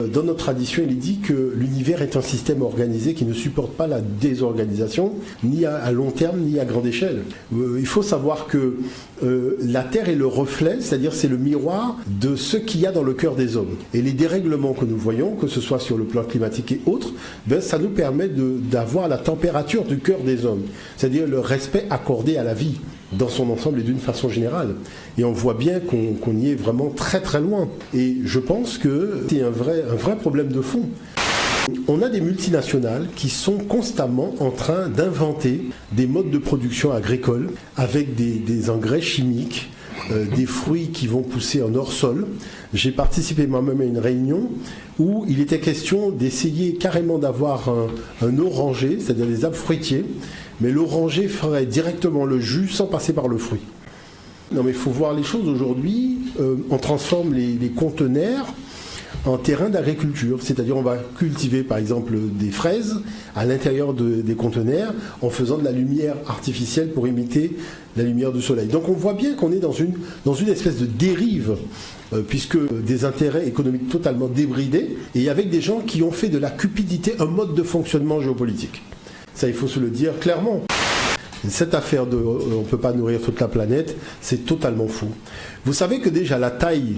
Dans notre tradition, il est dit que l'univers est un système organisé qui ne supporte pas la désorganisation, ni à long terme, ni à grande échelle. Il faut savoir que la Terre est le reflet, c'est-à-dire c'est le miroir de ce qu'il y a dans le cœur des hommes. Et les dérèglements que nous voyons, que ce soit sur le plan climatique et autres, ça nous permet d'avoir la température du cœur des hommes, c'est-à-dire le respect accordé à la vie dans son ensemble et d'une façon générale. Et on voit bien qu'on y est vraiment très très loin. Et je pense que c'est un vrai problème de fond. On a des multinationales qui sont constamment en train d'inventer des modes de production agricole avec des engrais chimiques, des fruits qui vont pousser en hors-sol. J'ai participé moi-même à une réunion où il était question d'essayer carrément d'avoir un oranger, c'est-à-dire des arbres fruitiers, mais l'oranger ferait directement le jus sans passer par le fruit. Non mais il faut voir les choses aujourd'hui, on transforme les conteneurs en terrain d'agriculture, c'est-à-dire on va cultiver par exemple des fraises à l'intérieur des conteneurs en faisant de la lumière artificielle pour imiter la lumière du soleil. Donc on voit bien qu'on est dans une espèce de dérive, puisque des intérêts économiques totalement débridés et avec des gens qui ont fait de la cupidité un mode de fonctionnement géopolitique. Ça, il faut se le dire clairement. Cette affaire de on ne peut pas nourrir toute la planète, c'est totalement fou. Vous savez que déjà la taille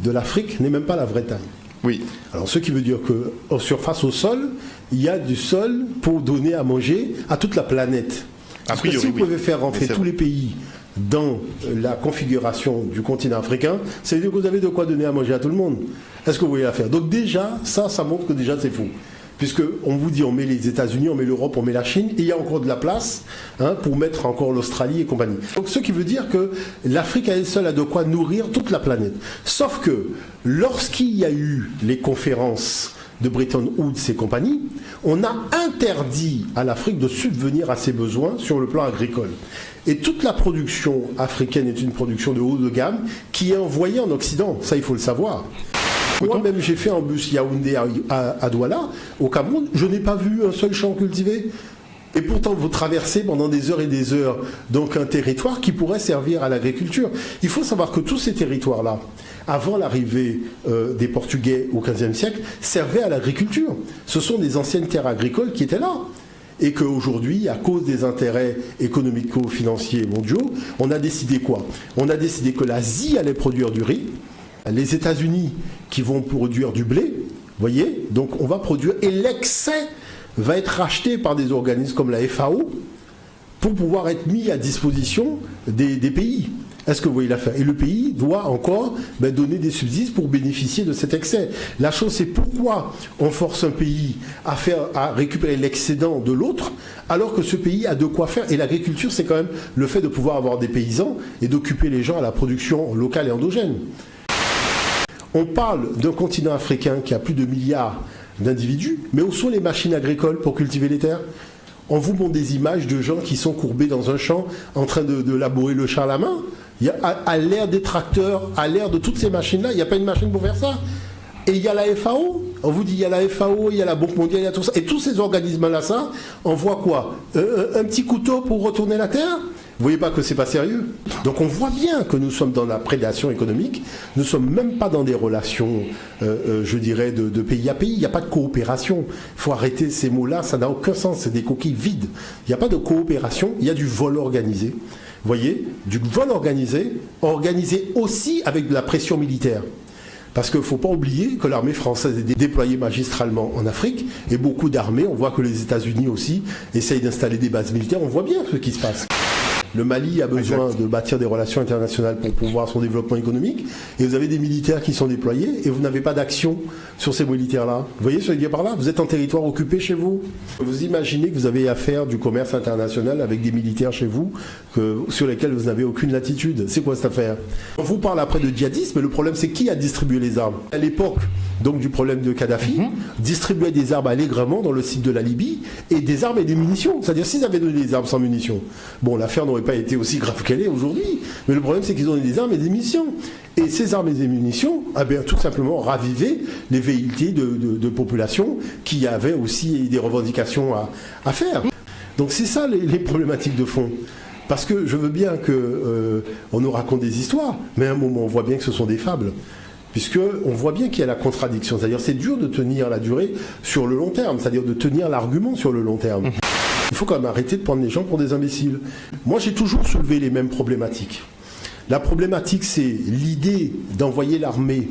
de l'Afrique n'est même pas la vraie taille. Oui. Alors, ce qui veut dire qu'en surface au sol, il y a du sol pour donner à manger à toute la planète. Parce que si vous pouvez faire rentrer tous les pays dans la configuration du continent africain, ça veut dire que vous avez de quoi donner à manger à tout le monde. Est-ce que vous voyez l'affaire? Donc déjà, ça montre que déjà c'est fou. Puisqu'on vous dit on met les États-Unis, on met l'Europe, on met la Chine, et il y a encore de la place pour mettre encore l'Australie et compagnie. Donc ce qui veut dire que l'Afrique à elle seule a de quoi nourrir toute la planète. Sauf que lorsqu'il y a eu les conférences de Bretton Woods et compagnie, on a interdit à l'Afrique de subvenir à ses besoins sur le plan agricole. Et toute la production africaine est une production de haut de gamme qui est envoyée en Occident, ça il faut le savoir. Moi-même, j'ai fait un bus Yaoundé à Douala, au Cameroun, je n'ai pas vu un seul champ cultivé. Et pourtant, vous traversez pendant des heures et des heures donc un territoire qui pourrait servir à l'agriculture. Il faut savoir que tous ces territoires-là, avant l'arrivée des Portugais au XVe siècle, servaient à l'agriculture. Ce sont des anciennes terres agricoles qui étaient là. Et qu'aujourd'hui, à cause des intérêts économico-financiers mondiaux, on a décidé quoi? On a décidé que l'Asie allait produire du riz, les États-Unis qui vont produire du blé, voyez, donc on va produire, et l'excès va être racheté par des organismes comme la FAO pour pouvoir être mis à disposition des pays. Est-ce que vous voyez l'affaire? Et le pays doit encore donner des subsides pour bénéficier de cet excès. La chose, c'est pourquoi on force un pays à récupérer l'excédent de l'autre, alors que ce pays a de quoi faire. Et l'agriculture, c'est quand même le fait de pouvoir avoir des paysans et d'occuper les gens à la production locale et endogène. On parle d'un continent africain qui a plus de milliards d'individus, mais où sont les machines agricoles pour cultiver les terres? On vous montre des images de gens qui sont courbés dans un champ en train de labourer le champ à la main. Il y a, à l'ère des tracteurs, à l'ère de toutes ces machines-là, il n'y a pas une machine pour faire ça. Et il y a la FAO. On vous dit il y a la FAO, il y a la Banque mondiale, il y a tout ça. Et tous ces organismes-là, ça, on voit quoi? Un petit couteau pour retourner la terre? Vous voyez pas que c'est pas sérieux? Donc on voit bien que nous sommes dans la prédation économique, nous ne sommes même pas dans des relations, je dirais, de pays à pays. Il n'y a pas de coopération. Il faut arrêter ces mots-là, ça n'a aucun sens, c'est des coquilles vides. Il n'y a pas de coopération, il y a du vol organisé. Vous voyez, du vol organisé aussi avec de la pression militaire. Parce qu'il ne faut pas oublier que l'armée française est déployée magistralement en Afrique, et beaucoup d'armées, on voit que les États-Unis aussi essayent d'installer des bases militaires, on voit bien ce qui se passe. Le Mali a besoin de bâtir des relations internationales pour pouvoir son développement économique, et vous avez des militaires qui sont déployés, et vous n'avez pas d'action sur ces militaires-là. Vous voyez ce que je veux dire par là? Vous êtes en territoire occupé chez vous. Vous imaginez que vous avez à faire du commerce international avec des militaires chez vous, sur lesquels vous n'avez aucune latitude. C'est quoi cette affaire? On vous parle après de djihadisme, mais le problème c'est qui a distribué les armes? À l'époque donc du problème de Kadhafi, distribuait des armes allègrement dans le site de la Libye, et des armes et des munitions. C'est-à-dire s'ils avaient donné des armes sans munitions, bon, l'affaire n'aurait pas été aussi grave qu'elle est aujourd'hui, mais le problème c'est qu'ils ont donné des armes et des munitions. Et ces armes et des munitions, tout simplement ravivaient les velléités de populations qui avaient aussi des revendications à faire. Donc c'est ça les problématiques de fond. Parce que je veux bien qu'on nous raconte des histoires, mais à un moment on voit bien que ce sont des fables. puisqu'on voit bien qu'il y a la contradiction. C'est-à-dire c'est dur de tenir la durée sur le long terme, c'est-à-dire de tenir l'argument sur le long terme. Il faut quand même arrêter de prendre les gens pour des imbéciles. Moi, j'ai toujours soulevé les mêmes problématiques. La problématique, c'est l'idée d'envoyer l'armée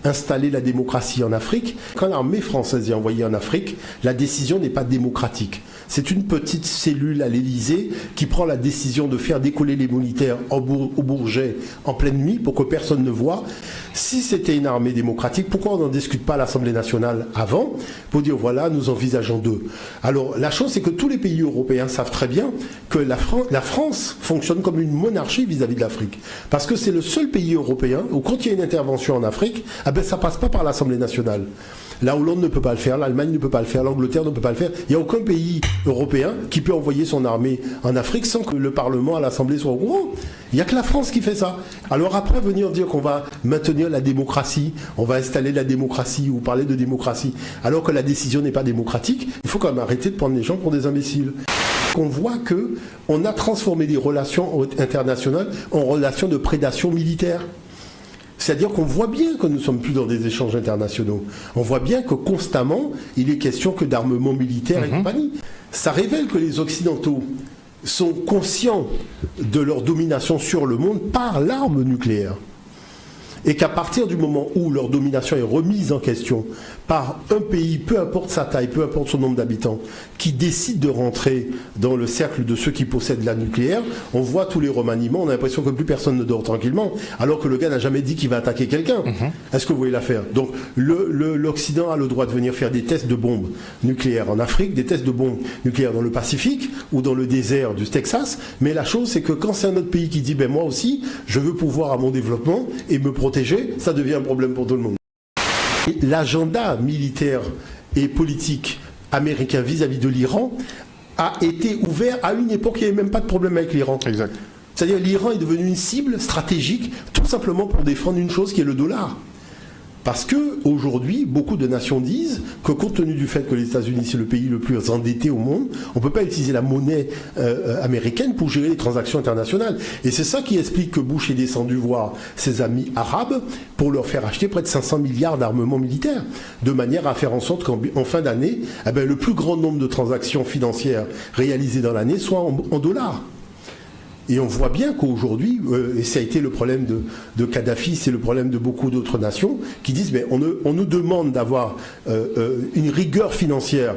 installer la démocratie en Afrique. Quand l'armée française est envoyée en Afrique, la décision n'est pas démocratique. C'est une petite cellule à l'Élysée qui prend la décision de faire décoller les militaires au Bourget en pleine nuit pour que personne ne voit. Si c'était une armée démocratique, pourquoi on n'en discute pas à l'Assemblée nationale avant pour dire voilà, nous envisageons d'eux. Alors la chose, c'est que tous les pays européens savent très bien que la France fonctionne comme une monarchie vis-à-vis de l'Afrique. Parce que c'est le seul pays européen où quand il y a une intervention en Afrique, ça passe pas par l'Assemblée nationale. La Hollande ne peut pas le faire, l'Allemagne ne peut pas le faire, l'Angleterre ne peut pas le faire. Il n'y a aucun pays européen qui peut envoyer son armée en Afrique sans que le Parlement à l'Assemblée soit au courant. Il n'y a que la France qui fait ça. Alors après, venir dire qu'on va maintenir la démocratie, on va installer la démocratie ou parler de démocratie, alors que la décision n'est pas démocratique, il faut quand même arrêter de prendre les gens pour des imbéciles. On voit qu'on a transformé les relations internationales en relations de prédation militaire. C'est-à-dire qu'on voit bien que nous ne sommes plus dans des échanges internationaux. On voit bien que constamment, il est question que d'armement militaire et compagnie. Ça révèle que les Occidentaux sont conscients de leur domination sur le monde par l'arme nucléaire. Et qu'à partir du moment où leur domination est remise en question par un pays, peu importe sa taille, peu importe son nombre d'habitants, qui décide de rentrer dans le cercle de ceux qui possèdent la nucléaire, on voit tous les remaniements, on a l'impression que plus personne ne dort tranquillement, alors que le gars n'a jamais dit qu'il va attaquer quelqu'un. Est-ce que vous voyez l'affaire? Donc l'Occident a le droit de venir faire des tests de bombes nucléaires en Afrique, des tests de bombes nucléaires dans le Pacifique ou dans le désert du Texas, mais la chose c'est que quand c'est un autre pays qui dit ben moi aussi, je veux pouvoir à mon développement et me protéger, ça devient un problème pour tout le monde. L'agenda militaire et politique américain vis-à-vis de l'Iran a été ouvert à une époque où il n'y avait même pas de problème avec l'Iran. Exact. C'est-à-dire l'Iran est devenu une cible stratégique tout simplement pour défendre une chose qui est le dollar. Parce qu'aujourd'hui, beaucoup de nations disent que compte tenu du fait que les États-Unis c'est le pays le plus endetté au monde, on ne peut pas utiliser la monnaie américaine pour gérer les transactions internationales. Et c'est ça qui explique que Bush est descendu voir ses amis arabes pour leur faire acheter près de 500 milliards d'armements militaires, de manière à faire en sorte qu'en fin d'année, le plus grand nombre de transactions financières réalisées dans l'année soit en dollars. Et on voit bien qu'aujourd'hui, et ça a été le problème de Kadhafi, c'est le problème de beaucoup d'autres nations, qui disent mais on nous demande d'avoir une rigueur financière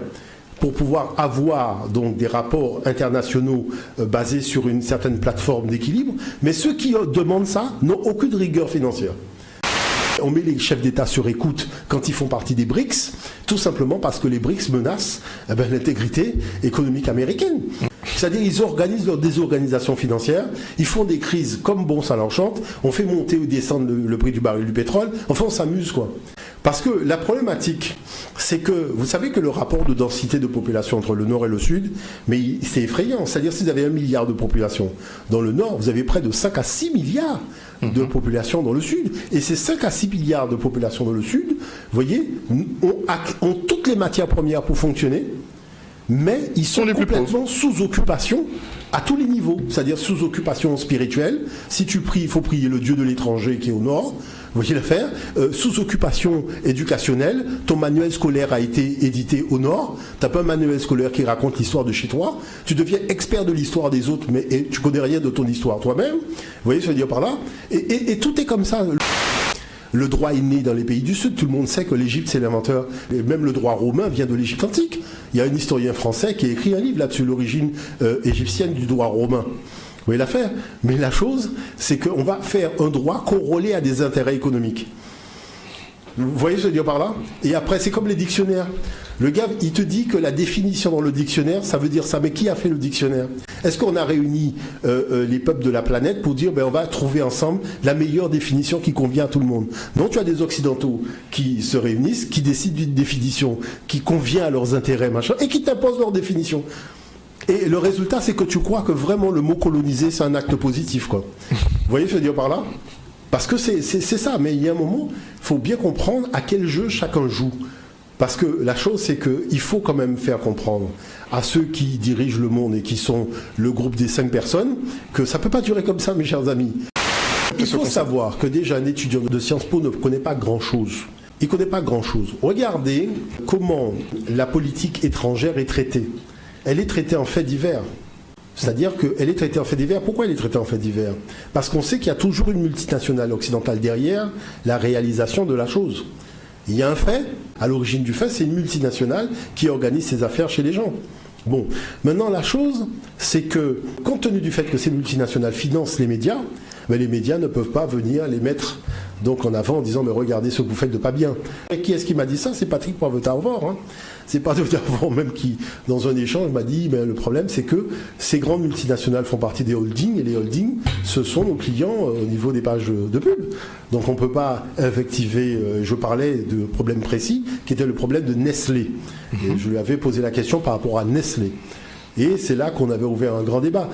pour pouvoir avoir donc des rapports internationaux basés sur une certaine plateforme d'équilibre, mais ceux qui demandent ça n'ont aucune rigueur financière. On met les chefs d'État sur écoute quand ils font partie des BRICS, tout simplement parce que les BRICS menacent l'intégrité économique américaine. C'est-à-dire ils organisent leur désorganisation financière, ils font des crises comme bon ça l'enchante, on fait monter ou descendre le prix du baril du pétrole, enfin on s'amuse quoi. Parce que la problématique, c'est que vous savez que le rapport de densité de population entre le nord et le sud, mais c'est effrayant. C'est-à-dire si vous avez 1 milliard de population dans le nord, vous avez près de 5 à 6 milliards de population dans le sud. Et ces 5 à 6 milliards de population dans le sud, vous voyez, ont toutes les matières premières pour fonctionner, mais ils sont complètement sous occupation à tous les niveaux. C'est-à-dire sous occupation spirituelle. Si tu pries, il faut prier le Dieu de l'étranger qui est au nord. Vous voyez l'affaire, sous occupation éducationnelle, ton manuel scolaire a été édité au nord, tu n'as pas un manuel scolaire qui raconte l'histoire de chez toi, tu deviens expert de l'histoire des autres, mais tu connais rien de ton histoire toi-même, vous voyez ce que je veux dire par là, et tout est comme ça. Le droit est né dans les pays du Sud, tout le monde sait que l'Égypte c'est l'inventeur, et même le droit romain vient de l'Égypte antique. Il y a un historien français qui a écrit un livre là-dessus, l'origine égyptienne du droit romain. Vous voyez l'affaire? Mais la chose, c'est qu'on va faire un droit corrélé à des intérêts économiques. Vous voyez ce que je veux dire par là? Et après, c'est comme les dictionnaires. Le gars, il te dit que la définition dans le dictionnaire, ça veut dire ça. Mais qui a fait le dictionnaire? Est-ce qu'on a réuni les peuples de la planète pour dire on va trouver ensemble la meilleure définition qui convient à tout le monde? Non, tu as des Occidentaux qui se réunissent, qui décident d'une définition qui convient à leurs intérêts, machin, et qui t'imposent leur définition. Et le résultat, c'est que tu crois que vraiment le mot coloniser, c'est un acte positif, quoi. Vous voyez ce que je veux dire par là? Parce que c'est ça, mais il y a un moment, il faut bien comprendre à quel jeu chacun joue. Parce que la chose, c'est qu'il faut quand même faire comprendre à ceux qui dirigent le monde et qui sont le groupe des 5 personnes que ça ne peut pas durer comme ça, mes chers amis. Il faut savoir que déjà un étudiant de Sciences Po ne connaît pas grand-chose. Il ne connaît pas grand-chose. Regardez comment la politique étrangère est traitée. Elle est traitée en fait divers. C'est-à-dire qu'elle est traitée en fait divers. Pourquoi elle est traitée en fait divers? Parce qu'on sait qu'il y a toujours une multinationale occidentale derrière la réalisation de la chose. Il y a un fait, à l'origine du fait, c'est une multinationale qui organise ses affaires chez les gens. Bon, maintenant la chose, c'est que, compte tenu du fait que ces multinationales financent les médias, mais les médias ne peuvent pas venir les mettre donc en avant en disant mais regardez ce que vous faites de pas bien. Et qui est-ce qui m'a dit ça? C'est Patrick Poivre-Tarvor. Hein. C'est Patrick Poivre-Tarvor même qui, dans un échange, m'a dit mais le problème c'est que ces grandes multinationales font partie des holdings et les holdings, ce sont nos clients au niveau des pages de pub. Donc on ne peut pas invectiver, je parlais de problème précis, qui était le problème de Nestlé. Et je lui avais posé la question par rapport à Nestlé. Et c'est là qu'on avait ouvert un grand débat.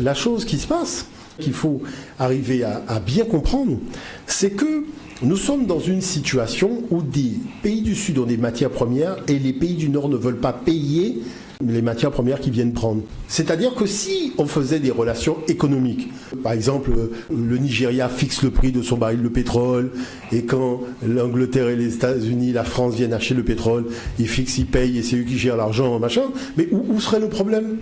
La chose qui se passe, qu'il faut arriver à bien comprendre, c'est que nous sommes dans une situation où des pays du Sud ont des matières premières et les pays du Nord ne veulent pas payer les matières premières qu'ils viennent prendre. C'est-à-dire que si on faisait des relations économiques, par exemple le Nigeria fixe le prix de son baril de pétrole et quand l'Angleterre et les États-Unis, la France viennent acheter le pétrole, ils fixent, ils payent et c'est eux qui gèrent l'argent, machin, mais où serait le problème ?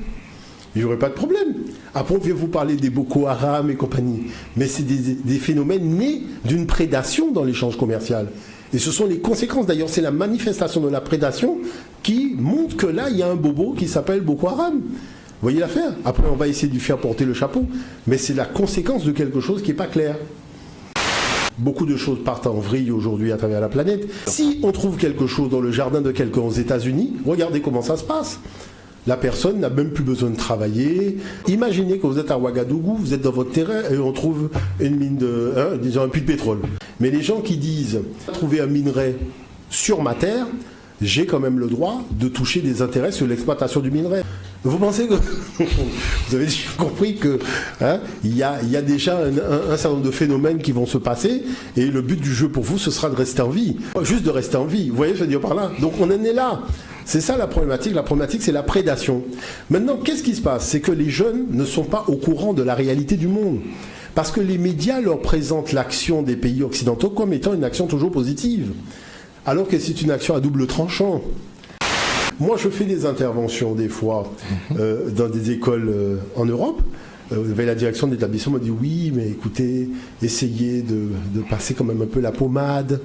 Il n'y aurait pas de problème. Après, on vient vous parler des Boko Haram et compagnie. Mais c'est des phénomènes nés d'une prédation dans l'échange commercial. Et ce sont les conséquences. D'ailleurs, c'est la manifestation de la prédation qui montre que là, il y a un bobo qui s'appelle Boko Haram. Vous voyez l'affaire? Après, on va essayer de lui faire porter le chapeau. Mais c'est la conséquence de quelque chose qui n'est pas clair. Beaucoup de choses partent en vrille aujourd'hui à travers la planète. Si on trouve quelque chose dans le jardin de quelqu'un aux États-Unis, regardez comment ça se passe. La personne n'a même plus besoin de travailler. Imaginez que vous êtes à Ouagadougou, vous êtes dans votre terrain et on trouve une mine disons un puits de pétrole. Mais les gens qui disent trouver un minerai sur ma terre, j'ai quand même le droit de toucher des intérêts sur l'exploitation du minerai. Vous pensez que vous avez compris que il y a déjà un certain nombre de phénomènes qui vont se passer et le but du jeu pour vous ce sera de rester en vie, juste de rester en vie. Vous voyez ce que je veux dire par là? Donc on en est là. C'est ça la problématique. La problématique, c'est la prédation. Maintenant, qu'est-ce qui se passe? C'est que les jeunes ne sont pas au courant de la réalité du monde. Parce que les médias leur présentent l'action des pays occidentaux comme étant une action toujours positive. Alors que c'est une action à double tranchant. Moi, je fais des interventions, des fois, dans des écoles en Europe. La direction de l'établissement me dit oui, mais écoutez, essayez de passer quand même un peu la pommade.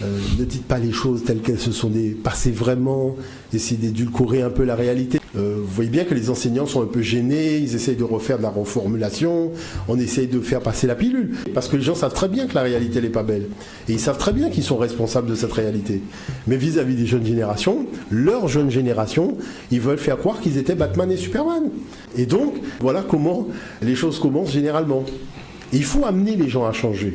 Ne dites pas les choses telles qu'elles se sont passées vraiment. Essayez d'édulcorer un peu la réalité. Vous voyez bien que les enseignants sont un peu gênés. Ils essayent de refaire de la reformulation. On essaye de faire passer la pilule. Parce que les gens savent très bien que la réalité n'est pas belle. Et ils savent très bien qu'ils sont responsables de cette réalité. Mais vis-à-vis des jeunes générations, leur jeune génération, ils veulent faire croire qu'ils étaient Batman et Superman. Et donc, voilà comment les choses commencent généralement. Et il faut amener les gens à changer.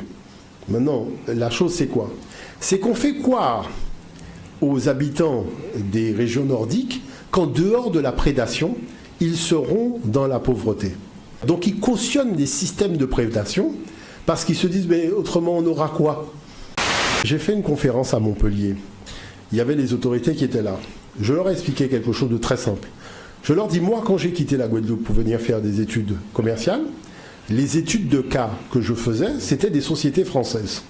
Maintenant, la chose c'est quoi? C'est qu'on fait croire aux habitants des régions nordiques qu'en dehors de la prédation, ils seront dans la pauvreté. Donc ils cautionnent des systèmes de prédation parce qu'ils se disent mais autrement on aura quoi? J'ai fait une conférence à Montpellier. Il y avait les autorités qui étaient là. Je leur ai expliqué quelque chose de très simple. Je leur dis moi quand j'ai quitté la Guadeloupe pour venir faire des études commerciales, les études de cas que je faisais, c'était des sociétés françaises.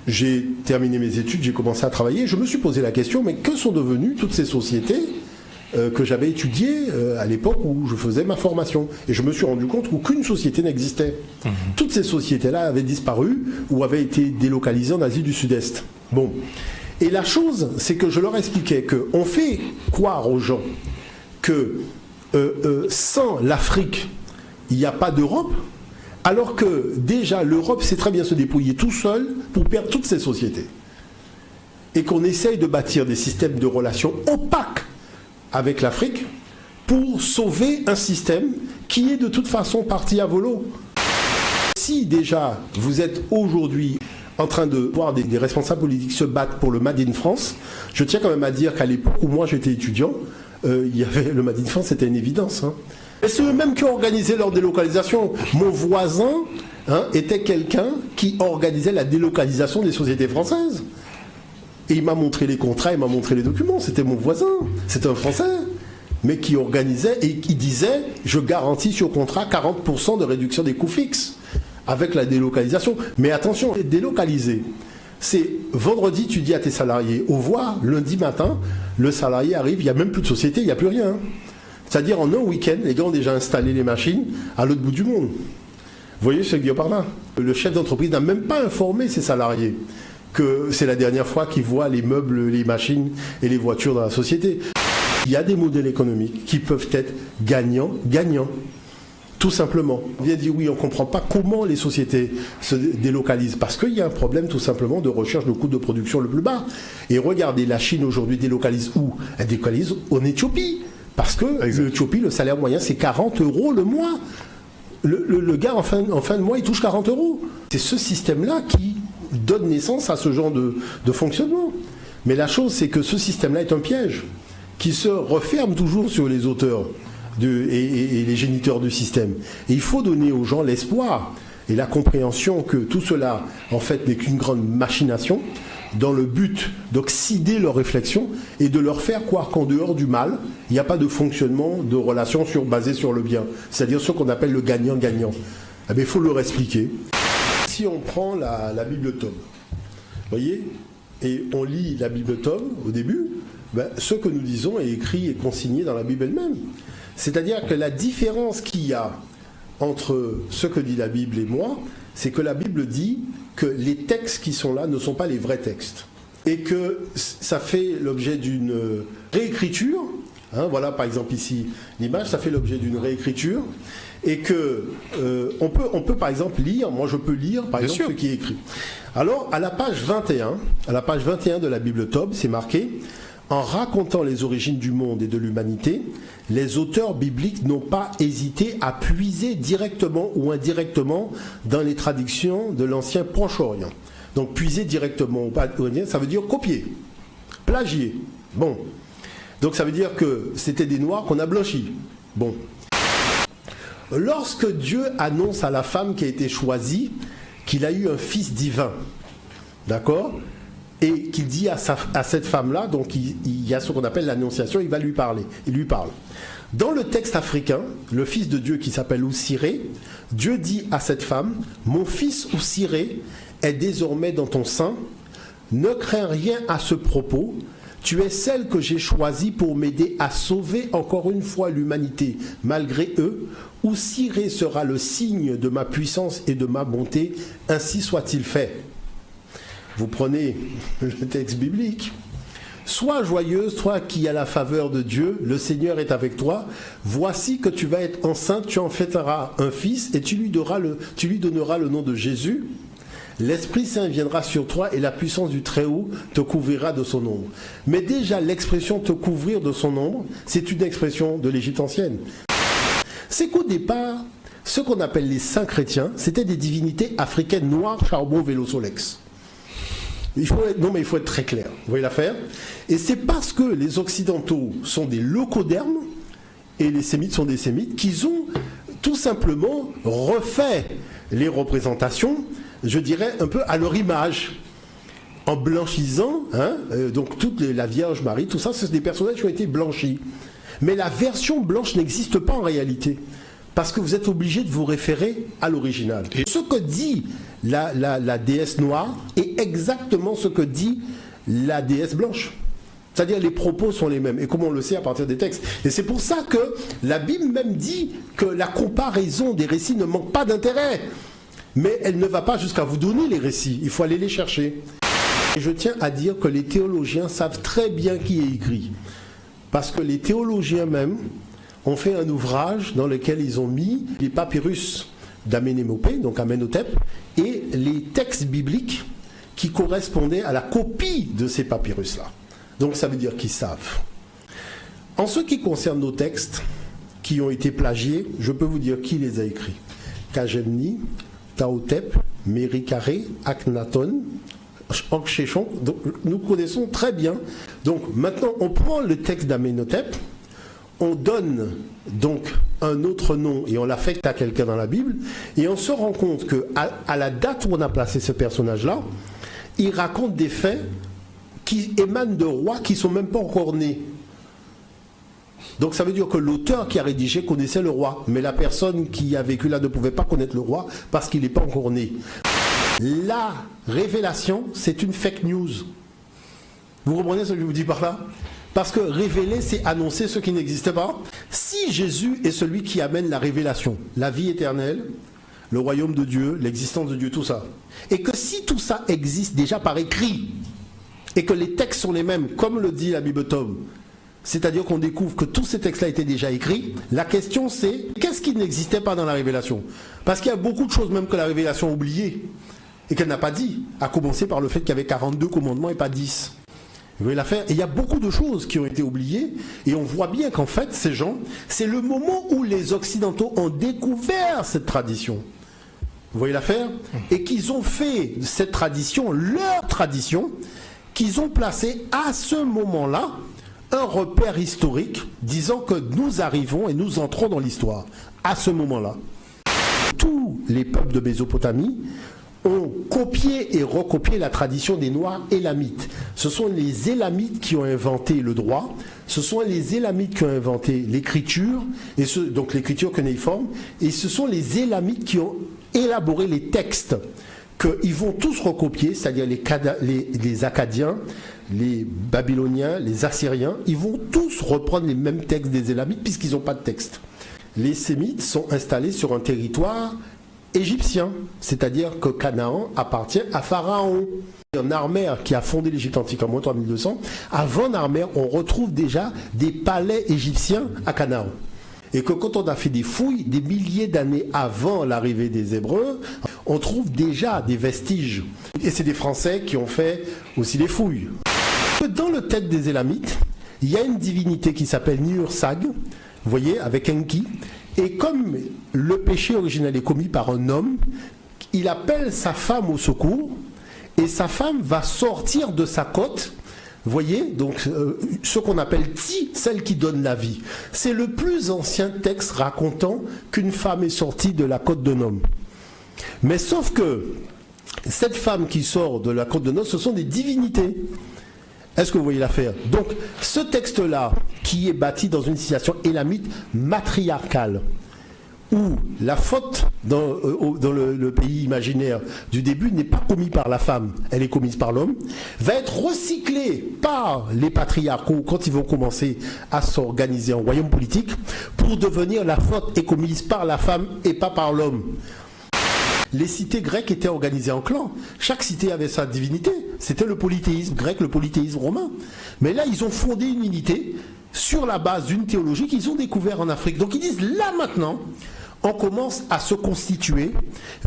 J'ai terminé mes études, j'ai commencé à travailler, je me suis posé la question, mais que sont devenues toutes ces sociétés que j'avais étudiées à l'époque où je faisais ma formation? Et je me suis rendu compte qu'aucune société n'existait. Toutes ces sociétés-là avaient disparu ou avaient été délocalisées en Asie du Sud-Est. Bon. Et la chose, c'est que je leur expliquais qu'on fait croire aux gens que sans l'Afrique, il n'y a pas d'Europe, alors que déjà l'Europe sait très bien se dépouiller tout seul pour perdre toutes ces sociétés. Et qu'on essaye de bâtir des systèmes de relations opaques avec l'Afrique pour sauver un système qui est de toute façon parti à volo. Si déjà vous êtes aujourd'hui en train de voir des responsables politiques se battre pour le Made in France, je tiens quand même à dire qu'à l'époque où moi j'étais étudiant, il y avait le Made in France, c'était une évidence. Et c'est eux-mêmes qui ont organisé leur délocalisation. Mon voisin était quelqu'un qui organisait la délocalisation des sociétés françaises. Et il m'a montré les contrats, il m'a montré les documents. C'était mon voisin, c'était un Français, mais qui organisait et qui disait « je garantis sur contrat 40% de réduction des coûts fixes ». avec la délocalisation. Mais attention, délocaliser, c'est vendredi, tu dis à tes salariés, au revoir, lundi matin, le salarié arrive, il n'y a même plus de société, il n'y a plus rien. C'est-à-dire en un week-end, les gars ont déjà installé les machines à l'autre bout du monde. Vous voyez ce que je veux dire par là? Le chef d'entreprise n'a même pas informé ses salariés que c'est la dernière fois qu'ils voient les meubles, les machines et les voitures dans la société. Il y a des modèles économiques qui peuvent être gagnants. Tout simplement. On vient dire oui, on ne comprend pas comment les sociétés se délocalisent. Parce qu'il y a un problème tout simplement de recherche de coûts de production le plus bas. Et regardez, la Chine aujourd'hui délocalise où? Elle délocalise en Éthiopie. Parce que l'Éthiopie, le salaire moyen, c'est 40 € le mois. Le gars, en fin de mois, il touche 40 €. C'est ce système-là qui donne naissance à ce genre de fonctionnement. Mais la chose, c'est que ce système-là est un piège qui se referme toujours sur les auteurs et les géniteurs du système. Et il faut donner aux gens l'espoir et la compréhension que tout cela, en fait, n'est qu'une grande machination dans le but d'oxyder leur réflexion et de leur faire croire qu'en dehors du mal, il n'y a pas de fonctionnement de relation basé sur le bien. C'est-à-dire ce qu'on appelle le gagnant-gagnant. Eh bien, il faut leur expliquer. Si on prend la Bible Tome, vous voyez, et on lit la Bible Tome au début, ben, ce que nous disons est écrit et consigné dans la Bible elle-même. C'est-à-dire que la différence qu'il y a entre ce que dit la Bible et moi, c'est que la Bible dit que les textes qui sont là ne sont pas les vrais textes. Et que ça fait l'objet d'une réécriture. Hein, voilà par exemple ici l'image, ça fait l'objet d'une réécriture. Et que on peut par exemple lire, moi je peux lire par exemple ce qui est écrit. Alors à la page 21 de la Bible Tome, c'est marqué: en racontant les origines du monde et de l'humanité, les auteurs bibliques n'ont pas hésité à puiser directement ou indirectement dans les traditions de l'ancien Proche-Orient. Donc puiser directement ou pas, ça veut dire copier, plagier. Bon. Donc ça veut dire que c'était des Noirs qu'on a blanchis. Bon. Lorsque Dieu annonce à la femme qui a été choisie qu'il a eu un fils divin, d'accord ? Et qu'il dit à cette femme-là, donc il y a ce qu'on appelle l'annonciation, il va lui parler. Il lui parle. Dans le texte africain, le fils de Dieu qui s'appelle Oussiré, Dieu dit à cette femme: mon fils Oussiré est désormais dans ton sein, ne crains rien à ce propos, tu es celle que j'ai choisie pour m'aider à sauver encore une fois l'humanité malgré eux. Oussiré sera le signe de ma puissance et de ma bonté, ainsi soit-il fait. Vous prenez le texte biblique. Sois joyeuse, toi qui as la faveur de Dieu, le Seigneur est avec toi. Voici que tu vas être enceinte, tu en fêteras un fils et tu lui donneras le nom de Jésus. L'Esprit Saint viendra sur toi et la puissance du Très-Haut te couvrira de son ombre. Mais déjà, l'expression te couvrir de son ombre, c'est une expression de l'Égypte ancienne. C'est qu'au départ, ce qu'on appelle les saints chrétiens, c'était des divinités africaines noires, charbon, vélo, solex. Il faut être très clair, vous voyez l'affaire. Et c'est parce que les Occidentaux sont des locodermes et les Sémites sont des Sémites qu'ils ont tout simplement refait les représentations, je dirais un peu à leur image, en blanchissant, donc la Vierge Marie, tout ça, c'est des personnages qui ont été blanchis. Mais la version blanche n'existe pas en réalité, parce que vous êtes obligé de vous référer à l'original. Et ce que dit la déesse noire est exactement ce que dit la déesse blanche. C'est-à-dire les propos sont les mêmes. Et comme on le sait à partir des textes. Et c'est pour ça que la Bible même dit que la comparaison des récits ne manque pas d'intérêt. Mais elle ne va pas jusqu'à vous donner les récits. Il faut aller les chercher. Et je tiens à dire que les théologiens savent très bien qui est écrit. Parce que les théologiens même ont fait un ouvrage dans lequel ils ont mis les papyrus d'Amenémopé, donc Amenhotep, et les textes bibliques qui correspondaient à la copie de ces papyrus-là. Donc ça veut dire qu'ils savent. En ce qui concerne nos textes qui ont été plagiés, je peux vous dire qui les a écrits. Kajemni, Taotep, Méricare, Akhenaton, Ankhéchon, nous connaissons très bien. Donc maintenant on prend le texte d'Amenhotep, on donne donc un autre nom et on l'affecte à quelqu'un dans la Bible, et on se rend compte qu'à la date où on a placé ce personnage-là, il raconte des faits qui émanent de rois qui ne sont même pas encore nés. Donc ça veut dire que l'auteur qui a rédigé connaissait le roi, mais la personne qui a vécu là ne pouvait pas connaître le roi parce qu'il n'est pas encore né. La révélation, c'est une fake news. Vous comprenez ce que je vous dis par là? Parce que révéler, c'est annoncer ce qui n'existait pas. Si Jésus est celui qui amène la révélation, la vie éternelle, le royaume de Dieu, l'existence de Dieu, tout ça, et que si tout ça existe déjà par écrit, et que les textes sont les mêmes, comme le dit la Bible Tome, c'est-à-dire qu'on découvre que tous ces textes-là étaient déjà écrits, la question c'est, qu'est-ce qui n'existait pas dans la révélation? Parce qu'il y a beaucoup de choses même que la révélation a oubliées, et qu'elle n'a pas dit, à commencer par le fait qu'il y avait 42 commandements et pas 10. Vous voyez l'affaire? Et il y a beaucoup de choses qui ont été oubliées, et on voit bien qu'en fait, ces gens, c'est le moment où les Occidentaux ont découvert cette tradition. Vous voyez l'affaire? Et qu'ils ont fait cette tradition, leur tradition, qu'ils ont placé à ce moment-là un repère historique disant que nous arrivons et nous entrons dans l'histoire. À ce moment-là, tous les peuples de Mésopotamie ont copié et recopié la tradition des Noirs élamites. Ce sont les élamites qui ont inventé le droit, ce sont les élamites qui ont inventé l'écriture, donc l'écriture cunéiforme, et ce sont les élamites qui ont élaboré les textes qu'ils vont tous recopier, c'est-à-dire les Akkadiens, les Babyloniens, les Assyriens, ils vont tous reprendre les mêmes textes des Élamites puisqu'ils n'ont pas de texte. Les Sémites sont installés sur un territoire égyptien, c'est-à-dire que Canaan appartient à Pharaon. Narmer, qui a fondé l'Égypte antique en moins 3200, avant Narmer, on retrouve déjà des palais égyptiens à Canaan. Et que quand on a fait des fouilles, des milliers d'années avant l'arrivée des Hébreux, on trouve déjà des vestiges. Et c'est des Français qui ont fait aussi les fouilles. Dans le texte des Élamites, il y a une divinité qui s'appelle Niursag, vous voyez, avec Enki. Et comme le péché originel est commis par un homme, il appelle sa femme au secours, et sa femme va sortir de sa côte. Vous voyez, donc ce qu'on appelle Ti, celle qui donne la vie. C'est le plus ancien texte racontant qu'une femme est sortie de la côte d'un homme. Mais sauf que cette femme qui sort de la côte d'un homme, ce sont des divinités. Est-ce que vous voyez l'affaire? Donc ce texte-là, qui est bâti dans une situation élamite matriarcale, où la faute dans le pays imaginaire du début n'est pas commise par la femme, elle est commise par l'homme, va être recyclée par les patriarcaux quand ils vont commencer à s'organiser en royaume politique pour devenir la faute est commise par la femme et pas par l'homme. Les cités grecques étaient organisées en clans. Chaque cité avait sa divinité. C'était le polythéisme grec, le polythéisme romain. Mais là, ils ont fondé une unité sur la base d'une théologie qu'ils ont découvert en Afrique. Donc ils disent, là maintenant, on commence à se constituer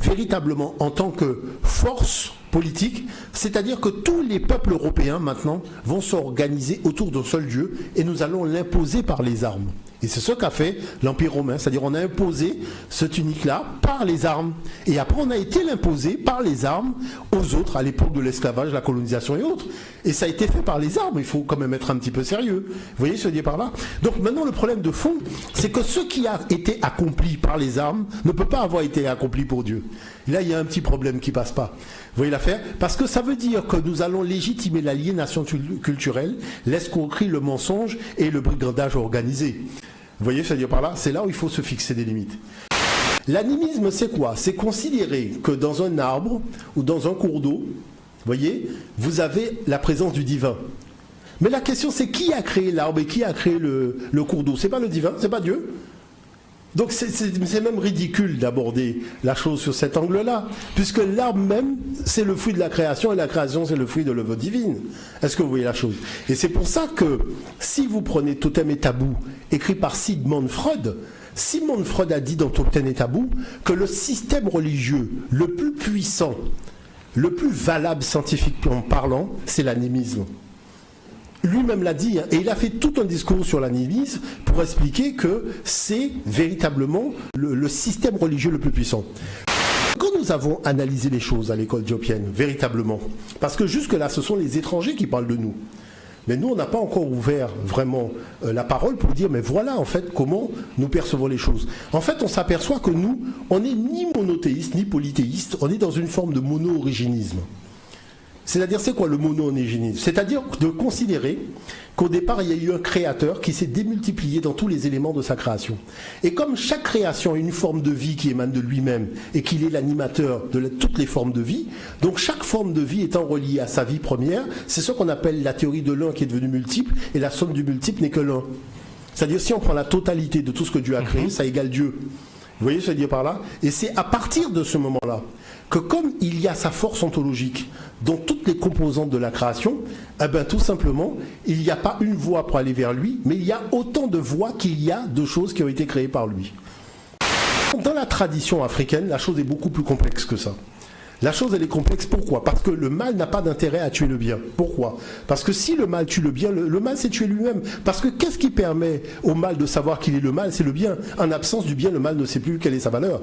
véritablement en tant que force politique, c'est-à-dire que tous les peuples européens maintenant vont s'organiser autour d'un seul Dieu et nous allons l'imposer par les armes. Et c'est ce qu'a fait l'Empire romain, c'est-à-dire on a imposé ce tunique-là par les armes. Et après on a été l'imposer par les armes aux autres, à l'époque de l'esclavage, la colonisation et autres. Et ça a été fait par les armes, il faut quand même être un petit peu sérieux. Vous voyez ce que je dis par là? Donc maintenant le problème de fond, c'est que ce qui a été accompli par les armes ne peut pas avoir été accompli pour Dieu. Et là il y a un petit problème qui ne passe pas. Vous voyez l'affaire? Parce que ça veut dire que nous allons légitimer l'aliénation culturelle, l'escroquerie, le mensonge et le brigandage organisé. Vous voyez ce que je veux dire par là? C'est là où il faut se fixer des limites. L'animisme, c'est quoi? C'est considérer que dans un arbre ou dans un cours d'eau, vous voyez, vous avez la présence du divin. Mais la question, c'est qui a créé l'arbre et qui a créé le cours d'eau? C'est pas le divin, c'est pas Dieu. Donc c'est même ridicule d'aborder la chose sur cet angle-là, puisque l'arbre même, c'est le fruit de la création, et la création, c'est le fruit de l'œuvre divine. Est-ce que vous voyez la chose? Et c'est pour ça que, si vous prenez Totem et Tabou, écrit par Sigmund Freud a dit dans Totem et Tabou que le système religieux le plus puissant, le plus valable scientifiquement parlant, c'est l'animisme. Lui-même l'a dit, hein, et il a fait tout un discours sur l'animisme pour expliquer que c'est véritablement le système religieux le plus puissant. Quand nous avons analysé les choses à l'école dioppienne, véritablement, parce que jusque-là, ce sont les étrangers qui parlent de nous, mais nous, on n'a pas encore ouvert vraiment la parole pour dire, mais voilà en fait comment nous percevons les choses. En fait, on s'aperçoit que nous, on n'est ni monothéiste, ni polythéiste, on est dans une forme de mono-originisme. C'est-à-dire, c'est quoi le mono-onégénisme? C'est-à-dire de considérer qu'au départ, il y a eu un créateur qui s'est démultiplié dans tous les éléments de sa création. Et comme chaque création a une forme de vie qui émane de lui-même et qu'il est l'animateur de toutes les formes de vie, donc chaque forme de vie étant reliée à sa vie première, c'est ce qu'on appelle la théorie de l'un qui est devenu multiple, et la somme du multiple n'est que l'un. C'est-à-dire, si on prend la totalité de tout ce que Dieu a créé, ça égale Dieu. Vous voyez ce que je veux dire par là? Et c'est à partir de ce moment-là que comme il y a sa force ontologique dans toutes les composantes de la création, eh ben, tout simplement, il n'y a pas une voie pour aller vers lui, mais il y a autant de voies qu'il y a de choses qui ont été créées par lui. Dans la tradition africaine, la chose est beaucoup plus complexe que ça. La chose, elle est complexe. Pourquoi? Parce que le mal n'a pas d'intérêt à tuer le bien. Pourquoi? Parce que si le mal tue le bien, le mal c'est tuer lui-même. Parce que qu'est-ce qui permet au mal de savoir qu'il est le mal? C'est le bien. En absence du bien, le mal ne sait plus quelle est sa valeur.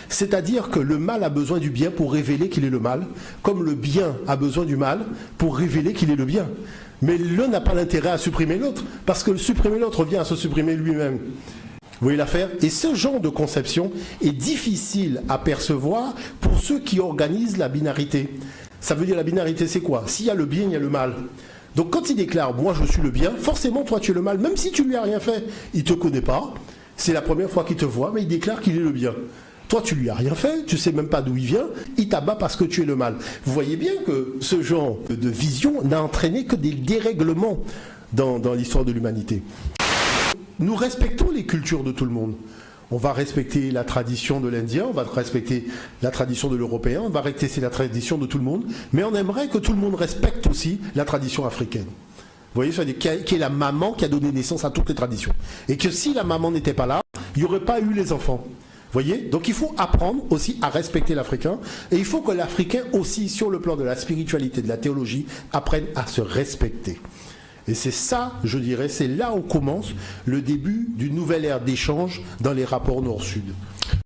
C'est-à-dire que le mal a besoin du bien pour révéler qu'il est le mal, comme le bien a besoin du mal pour révéler qu'il est le bien. Mais l'un n'a pas l'intérêt à supprimer l'autre, parce que supprimer l'autre revient à se supprimer lui-même. Vous voyez l'affaire? Et ce genre de conception est difficile à percevoir pour ceux qui organisent la binarité. Ça veut dire la binarité, c'est quoi? S'il y a le bien, il y a le mal. Donc quand il déclare « moi je suis le bien », forcément toi tu es le mal, même si tu lui as rien fait. Il ne te connaît pas, c'est la première fois qu'il te voit, mais il déclare qu'il est le bien. Toi, tu lui as rien fait, tu sais même pas d'où il vient, il t'abat parce que tu es le mal. Vous voyez bien que ce genre de vision n'a entraîné que des dérèglements dans l'histoire de l'humanité. Nous respectons les cultures de tout le monde. On va respecter la tradition de l'Indien, on va respecter la tradition de l'Européen, on va respecter la tradition de tout le monde, mais on aimerait que tout le monde respecte aussi la tradition africaine. Vous voyez, qui est la maman qui a donné naissance à toutes les traditions. Et que si la maman n'était pas là, il n'y aurait pas eu les enfants. Vous voyez? Donc il faut apprendre aussi à respecter l'Africain, et il faut que l'Africain aussi, sur le plan de la spiritualité, de la théologie, apprenne à se respecter. Et c'est ça, je dirais, c'est là où commence le début d'une nouvelle ère d'échange dans les rapports nord-sud.